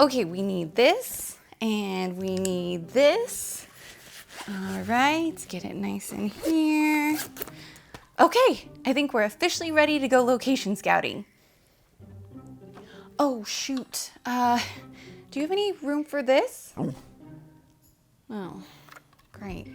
Okay, we need this and we need this. All right, get it nice in here. Okay, I think we're officially ready to go location scouting. Oh shoot, do you have any room for this? Oh, great.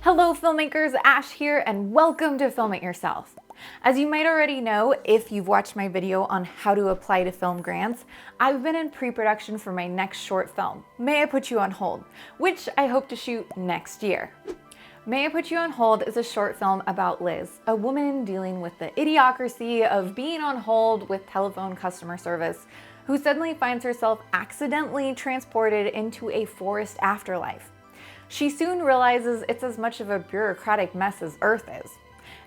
Hello filmmakers, Ash here and welcome to Film It Yourself. As you might already know, if you've watched my video on how to apply to film grants, I've been in pre-production for my next short film, May I Put You on Hold, which I hope to shoot next year. May I Put You on Hold is a short film about Liz, a woman dealing with the idiocracy of being on hold with telephone customer service, who suddenly finds herself accidentally transported into a forest afterlife. She soon realizes it's as much of a bureaucratic mess as Earth is.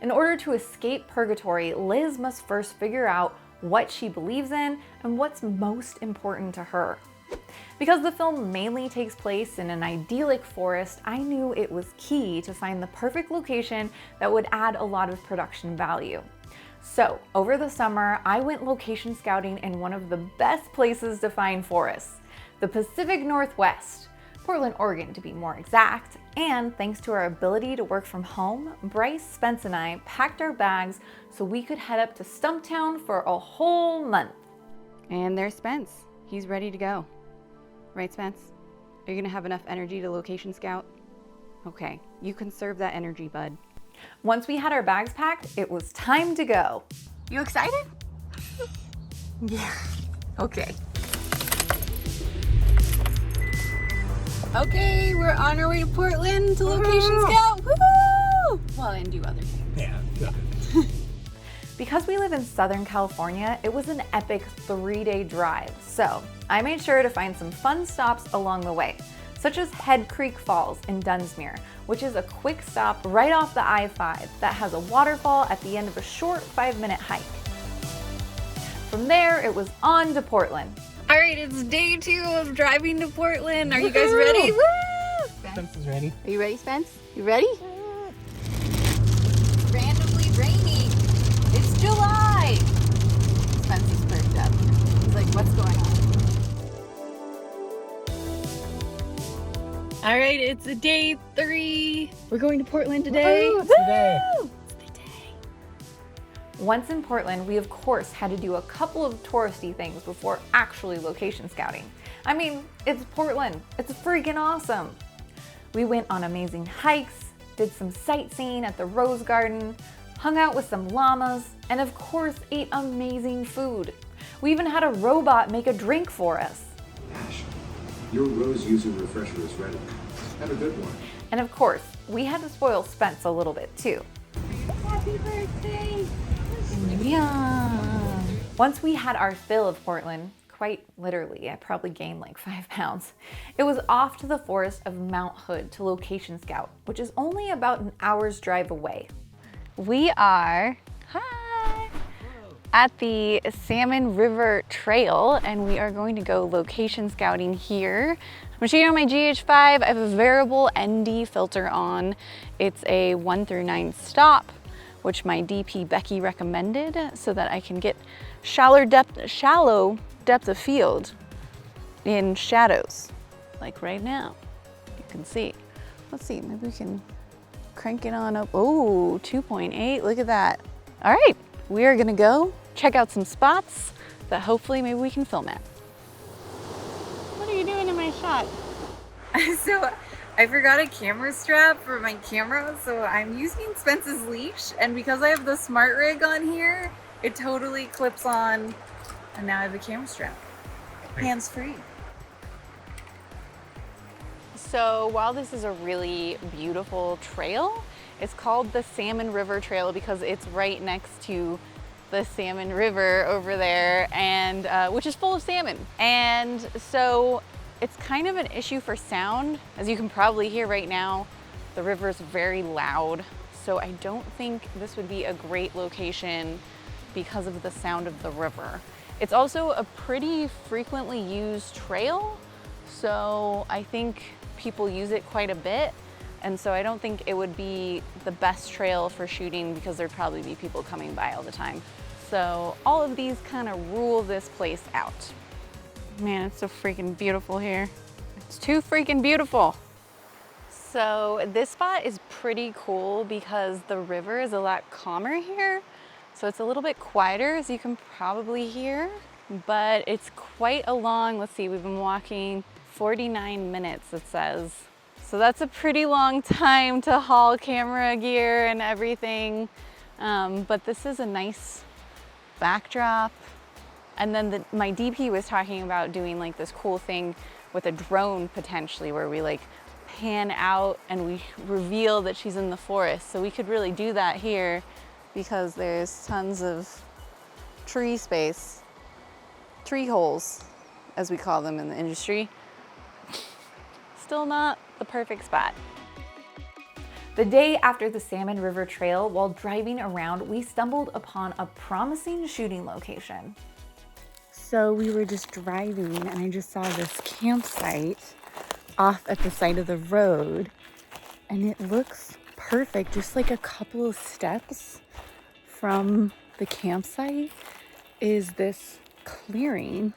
In order to escape purgatory, Liz must first figure out what she believes in and what's most important to her. Because the film mainly takes place in an idyllic forest, I knew it was key to find the perfect location that would add a lot of production value. So, over the summer, I went location scouting in one of the best places to find forests, the Pacific Northwest. Portland, Oregon to be more exact, and thanks to our ability to work from home, Bryce, Spence, and I packed our bags so we could head up to Stump Town for a whole month. And there's Spence. He's ready to go. Right, Spence? Are you gonna have enough energy to location scout? Okay, you conserve that energy, bud. Once we had our bags packed, it was time to go. You excited? Yeah, okay. Okay, we're on our way to Portland to location scout. Woo! Well, and do other things. Yeah. Because we live in Southern California, it was an epic 3-day drive. So I made sure to find some fun stops along the way, such as Head Creek Falls in Dunsmuir, which is a quick stop right off the I-5 that has a waterfall at the end of a short 5-minute hike. From there, it was on to Portland. All right, it's day 2 of driving to Portland. Are you guys ready? Woo! Spence is ready. Are you ready, Spence? You ready? It's randomly raining. It's July. Spence is perked up. He's like, what's going on? All right, it's day 3. We're going to Portland today. Woo! Today. Once in Portland, we of course had to do a couple of touristy things before actually location scouting. I mean, it's Portland. It's freaking awesome. We went on amazing hikes, did some sightseeing at the Rose Garden, hung out with some llamas, and of course ate amazing food. We even had a robot make a drink for us. Ash, your Rose user refresher is ready. Have a good one. And of course, we had to spoil Spence a little bit too. Happy birthday! Yum. Once we had our fill of Portland, quite literally, I probably gained like 5 pounds, it was off to the forest of Mount Hood to location scout, which is only about an hour's drive away. We are, at the Salmon River Trail, and we are going to go location scouting here. I'm shooting on my GH5. I have a variable ND filter on. It's a 1 through 9 stop, which my DP Becky recommended so that I can get shallow depth of field in shadows, like right now. You can see. Let's see, maybe we can crank it on up. Oh, 2.8, look at that. All right, we are gonna go check out some spots that hopefully maybe we can film at. What are you doing in my shot? So, I forgot a camera strap for my camera, so I'm using Spence's leash, and because I have the smart rig on here, it totally clips on, and now I have a camera strap. Hands-free. So while this is a really beautiful trail, it's called the Salmon River Trail because it's right next to the Salmon River over there, and which is full of salmon. And so it's kind of an issue for sound. As you can probably hear right now, the river is very loud. So I don't think this would be a great location because of the sound of the river. It's also a pretty frequently used trail. So I think people use it quite a bit. And so I don't think it would be the best trail for shooting because there'd probably be people coming by all the time. So all of these kind of rule this place out. Man, it's so freaking beautiful here. It's too freaking beautiful. So this spot is pretty cool because the river is a lot calmer here. So it's a little bit quieter, as you can probably hear, but it's quite a long, let's see, we've been walking 49 minutes, it says. So that's a pretty long time to haul camera gear and everything. But this is a nice backdrop. And then my DP was talking about doing like this cool thing with a drone potentially, where we like pan out and we reveal that she's in the forest. So we could really do that here because there's tons of tree space, tree holes, as we call them in the industry. Still not the perfect spot. The day after the Salmon River Trail, while driving around, we stumbled upon a promising shooting location. So we were just driving and I just saw this campsite off at the side of the road, and it looks perfect. Just like a couple of steps from the campsite is this clearing,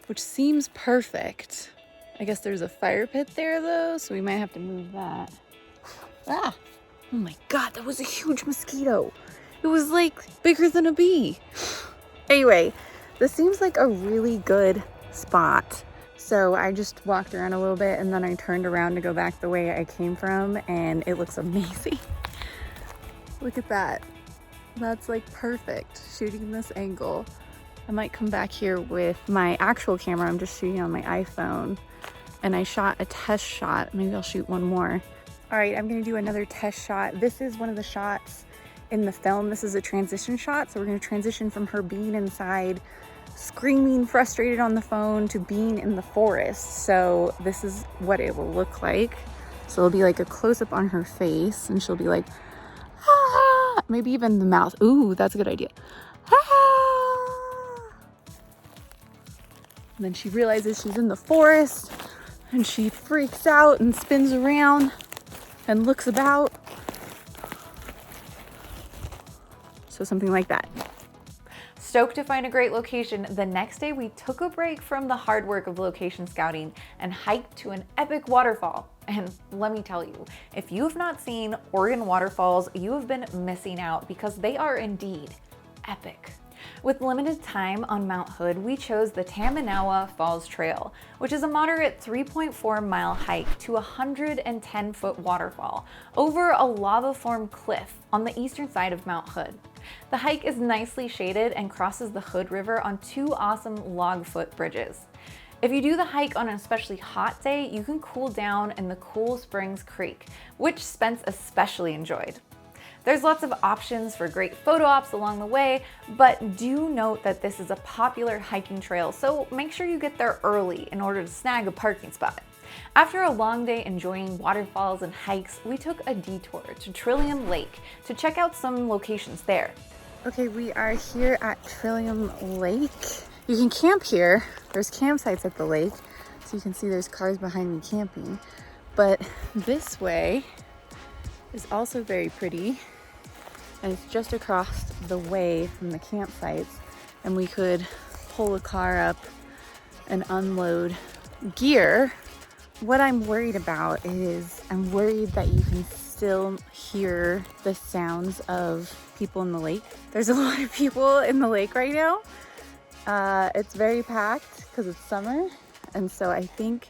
which seems perfect. I guess there's a fire pit there though, so we might have to move that. Ah! Oh my God, that was a huge mosquito. It was like bigger than a bee. Anyway, this seems like a really good spot. So I just walked around a little bit and then I turned around to go back the way I came from, and it looks amazing. Look at that. That's like perfect, shooting this angle. I might come back here with my actual camera. I'm just shooting on my iPhone, and I shot a test shot. Maybe I'll shoot one more. All right, I'm gonna do another test shot. This is one of the shots in the film. This is a transition shot. So we're gonna transition from her being inside, screaming, frustrated on the phone, to being in the forest. So this is what it will look like. So it'll be like a close-up on her face, and she'll be like, ah, maybe even the mouth. Ooh, that's a good idea. Ah. And then she realizes she's in the forest, and she freaks out and spins around and looks about. So something like that. Stoked to find a great location, the next day we took a break from the hard work of location scouting and hiked to an epic waterfall. And let me tell you, if you have not seen Oregon waterfalls, you have been missing out, because they are indeed epic. With limited time on Mount Hood, we chose the Tamanawa Falls Trail, which is a moderate 3.4-mile hike to a 110-foot waterfall over a lava-formed cliff on the eastern side of Mount Hood. The hike is nicely shaded and crosses the Hood River on two awesome log foot bridges. If you do the hike on an especially hot day, you can cool down in the Cool Springs Creek, which Spence especially enjoyed. There's lots of options for great photo ops along the way, but do note that this is a popular hiking trail, so make sure you get there early in order to snag a parking spot. After a long day enjoying waterfalls and hikes, we took a detour to Trillium Lake to check out some locations there. Okay, we are here at Trillium Lake. You can camp here. There's campsites at the lake, so you can see there's cars behind me camping. But this way is also very pretty, and it's just across the way from the campsites, and we could pull a car up and unload gear. What I'm worried about is I'm worried that you can still hear the sounds of people in the lake. There's a lot of people in the lake right now. It's very packed because it's summer, and so I think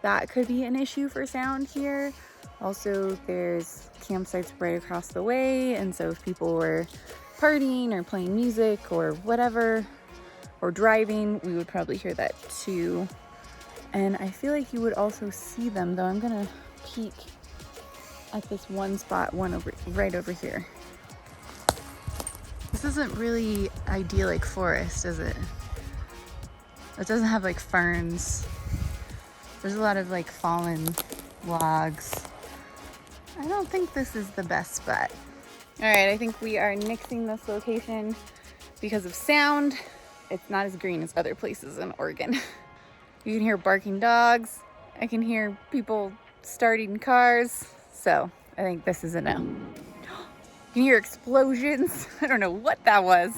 that could be an issue for sound here. Also, there's campsites right across the way, and so if people were partying or playing music or whatever, or driving, we would probably hear that too. And I feel like you would also see them, though I'm gonna peek at this one spot, right over here. This isn't really idyllic forest, is it? It doesn't have like ferns. There's a lot of like fallen logs. I don't think this is the best spot. All right, I think we are nixing this location because of sound. It's not as green as other places in Oregon. You can hear barking dogs. I can hear people starting cars. So I think this is a no. You can hear explosions. I don't know what that was.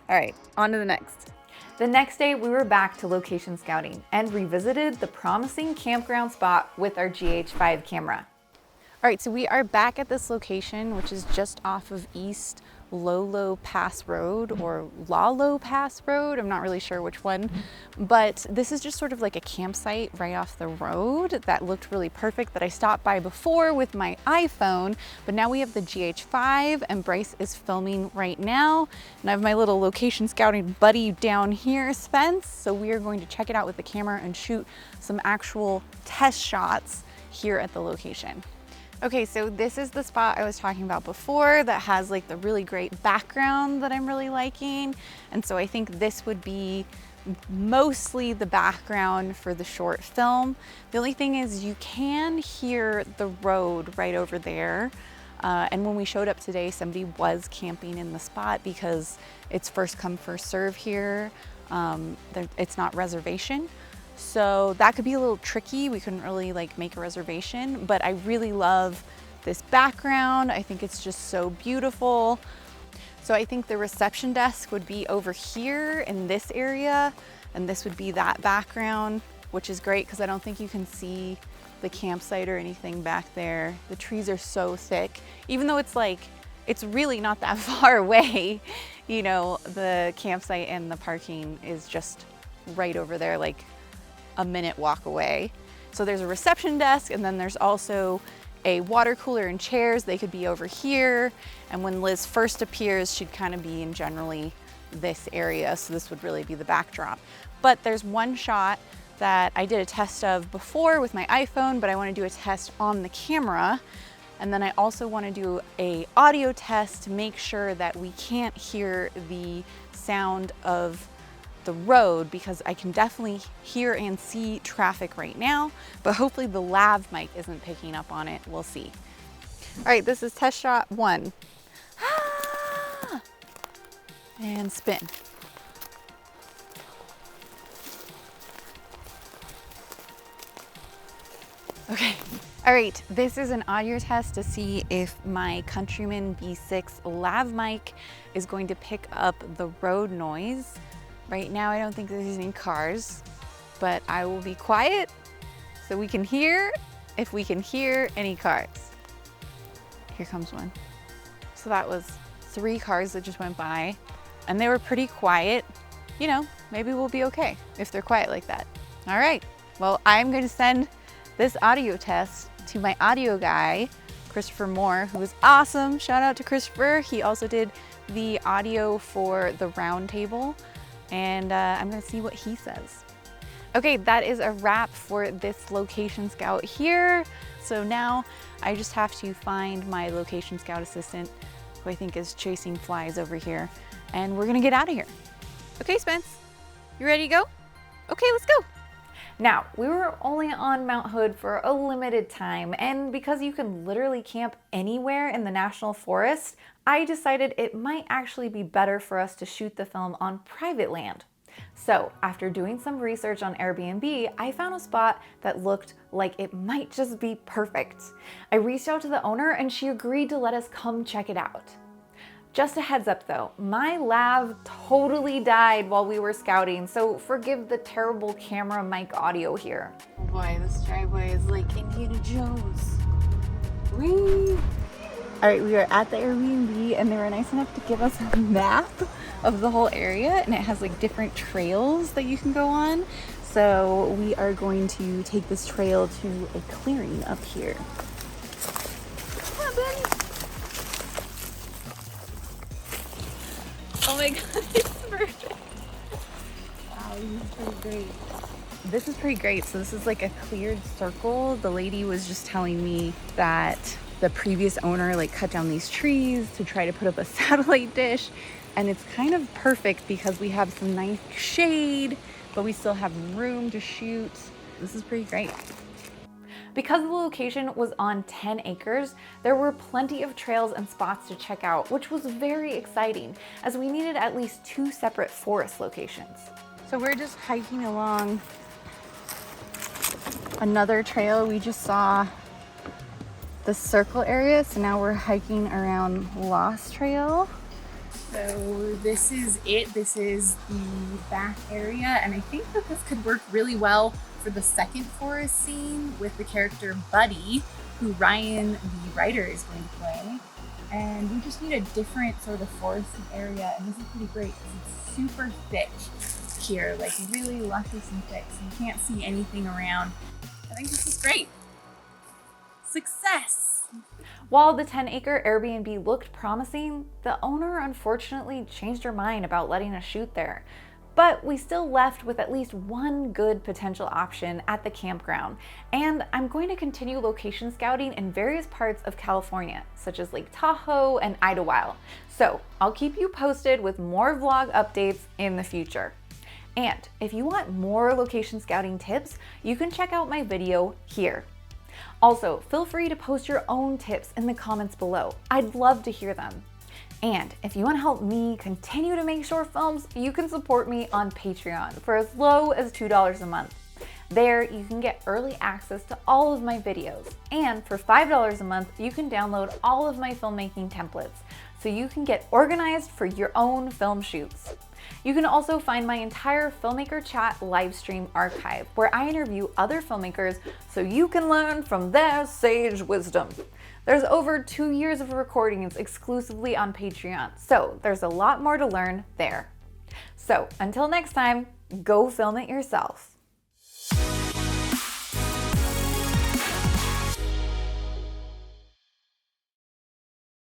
All right, on to the next. The next day, we were back to location scouting and revisited the promising campground spot with our GH5 camera. All right, so we are back at this location, which is just off of East Lolo Pass Road or Lalo Pass Road. I'm not really sure which one, but this is just sort of like a campsite right off the road that looked really perfect that I stopped by before with my iPhone, but now we have the GH5 and Bryce is filming right now. And I have my little location scouting buddy down here, Spence. So we are going to check it out with the camera and shoot some actual test shots here at the location. Okay, so this is the spot I was talking about before that has like the really great background that I'm really liking. And so I think this would be mostly the background for the short film. The only thing is you can hear the road right over there. And when we showed up today, somebody was camping in the spot because it's first come, first serve here. It's not reservation. So that could be a little tricky. We couldn't really like make a reservation, but I really love this background. I think it's just so beautiful. So I think the reception desk would be over here in this area, and this would be that background, which is great because I don't think you can see the campsite or anything back there. The trees are so thick, even though it's like, it's really not that far away. You know, the campsite and the parking is just right over there, like a minute walk away. So there's a reception desk, and then there's also a water cooler and chairs. They could be over here. And when Liz first appears, she'd kind of be in generally this area. So this would really be the backdrop. But there's one shot that I did a test of before with my iPhone, but I want to do a test on the camera. And then I also want to do a audio test to make sure that we can't hear the sound of the road, because I can definitely hear and see traffic right now, but hopefully the lav mic isn't picking up on it. We'll see. All right, this is test shot 1. And spin. Okay. All right, this is an audio test to see if my Countryman B6 lav mic is going to pick up the road noise. Right now, I don't think there's any cars, but I will be quiet so we can hear if we can hear any cars. Here comes one. So that was 3 cars that just went by, and they were pretty quiet. You know, maybe we'll be okay if they're quiet like that. All right, well, I'm going to send this audio test to my audio guy, Christopher Moore, who is awesome. Shout out to Christopher. He also did the audio for the round table. And I'm gonna see what he says. Okay, that is a wrap for this location scout here. So now I just have to find my location scout assistant, who I think is chasing flies over here, and we're gonna get out of here. Okay, Spence, you ready to go? Okay, let's go. Now, we were only on Mount Hood for a limited time, and because you can literally camp anywhere in the National Forest, I decided it might actually be better for us to shoot the film on private land. So after doing some research on Airbnb, I found a spot that looked like it might just be perfect. I reached out to the owner and she agreed to let us come check it out. Just a heads up though, my lav totally died while we were scouting, so forgive the terrible camera mic audio here. Oh boy, this driveway is like Indiana Jones. Whee! All right, we are at the Airbnb and they were nice enough to give us a map of the whole area, and it has like different trails that you can go on. So we are going to take this trail to a clearing up here. Come on, Benny. Oh my God, it's perfect. Wow, this is pretty great. This is pretty great. So this is like a cleared circle. The lady was just telling me that the previous owner like cut down these trees to try to put up a satellite dish, and it's kind of perfect because we have some nice shade, but we still have room to shoot. This is pretty great. Because the location was on 10 acres, there were plenty of trails and spots to check out, which was very exciting as we needed at least 2 separate forest locations. So we're just hiking along another trail we just saw the circle area. So now we're hiking around Lost Trail. So this is it. This is the back area, and I think that this could work really well for the second forest scene with the character Buddy, who Ryan, the writer, is going to play. And we just need a different sort of foresty area, and this is pretty great because it's super thick here, like really luscious and thick, so you can't see anything around. I think this is great. Success! While the 10-acre Airbnb looked promising, the owner unfortunately changed her mind about letting us shoot there. But we still left with at least one good potential option at the campground, and I'm going to continue location scouting in various parts of California, such as Lake Tahoe and Idlewild. So I'll keep you posted with more vlog updates in the future. And if you want more location scouting tips, you can check out my video here. Also, feel free to post your own tips in the comments below. I'd love to hear them. And if you want to help me continue to make short films, you can support me on Patreon for as low as $2 a month. There, you can get early access to all of my videos. And for $5 a month, you can download all of my filmmaking templates, so you can get organized for your own film shoots. You can also find my entire Filmmaker Chat livestream archive, where I interview other filmmakers so you can learn from their sage wisdom. There's over 2 years of recordings exclusively on Patreon, so there's a lot more to learn there. So until next time, go film it yourself.